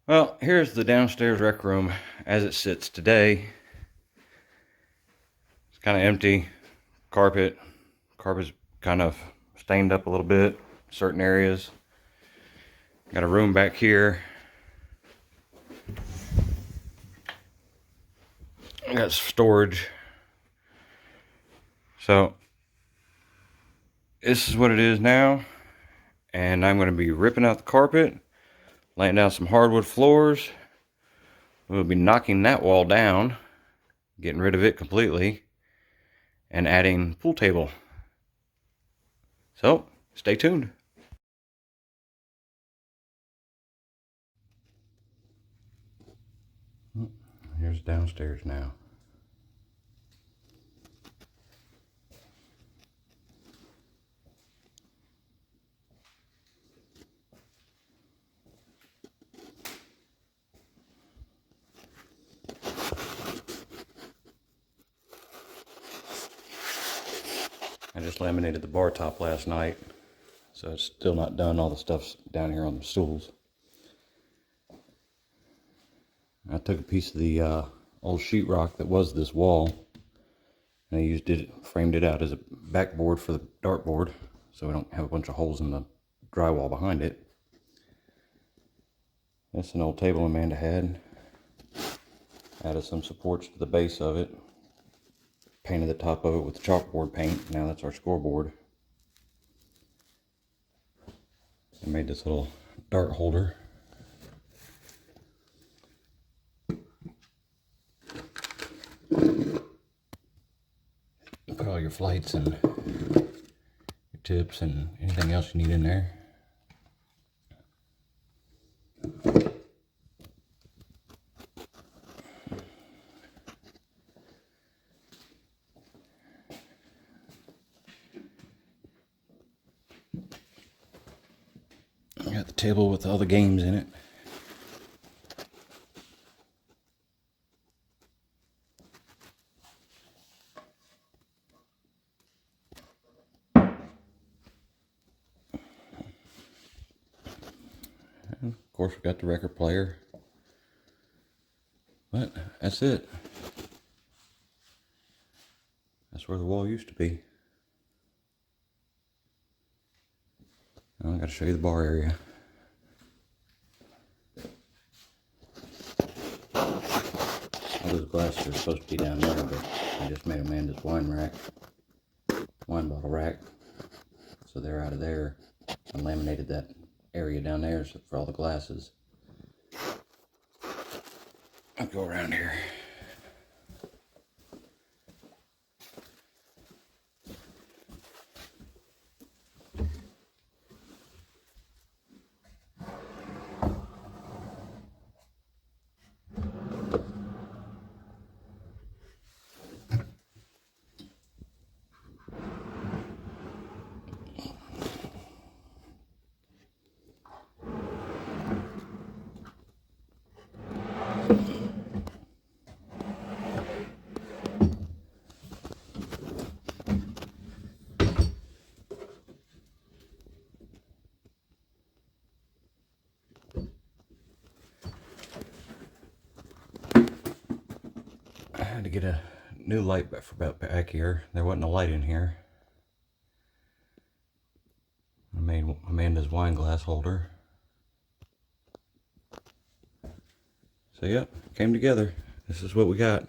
Well, here's the downstairs rec room as it sits today. It's kind of empty. Carpet's kind of stained up a little bit, certain areas. Got a room back here. Got storage. So this is what it is now, and I'm going to be ripping out the carpet, laying down some hardwood floors. We'll be knocking that wall down, getting rid of it completely, and adding pool table. So stay tuned. Here's downstairs now. I just laminated the bar top last night, so it's still not done. All the stuff's down here on the stools. I took a piece of the old sheetrock that was this wall, and I framed it out as a backboard for the dartboard, so we don't have a bunch of holes in the drywall behind it. That's an old table Amanda had. Added some supports to the base of it. Painted the top of it with chalkboard paint. Now that's our scoreboard. I made this little dart holder. Put all your flights and your tips and anything else you need in there. I got the table with all the games in it. And of course, we got the record player. But that's it. That's where the wall used to be. Now I got to show you the bar area. All those glasses are supposed to be down there, but I just made Amanda's wine bottle rack. So they're out of there. I laminated that area down there for all the glasses. I'll go around here. I had to get a new light back here. There wasn't a light in here. I made Amanda's wine glass holder. So yep, came together. This is what we got.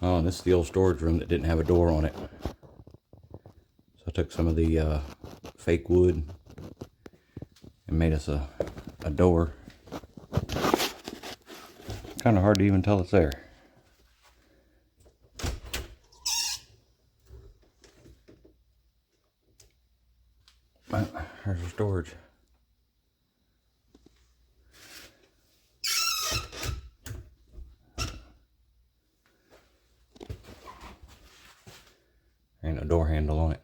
Oh, and this is the old storage room that didn't have a door on it. So I took some of the fake wood and made us a door. Kind of hard to even tell it's there. But there's the storage. Ain't a door handle on it.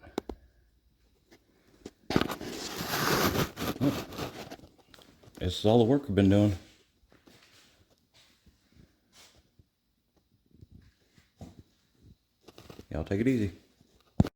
Well, this is all the work we've been doing. Y'all take it easy.